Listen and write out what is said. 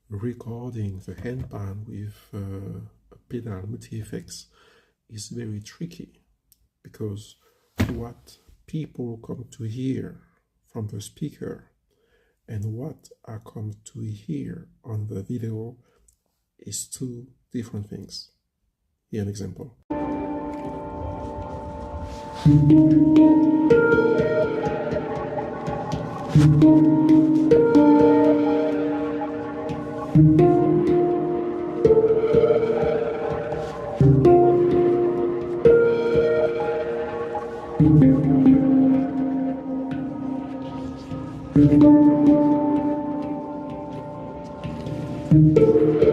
recording the handpan with pedal multi-effects is very tricky, because what people come to hear from the speaker and what I come to hear on the video is two different things. Here an example. Thank you.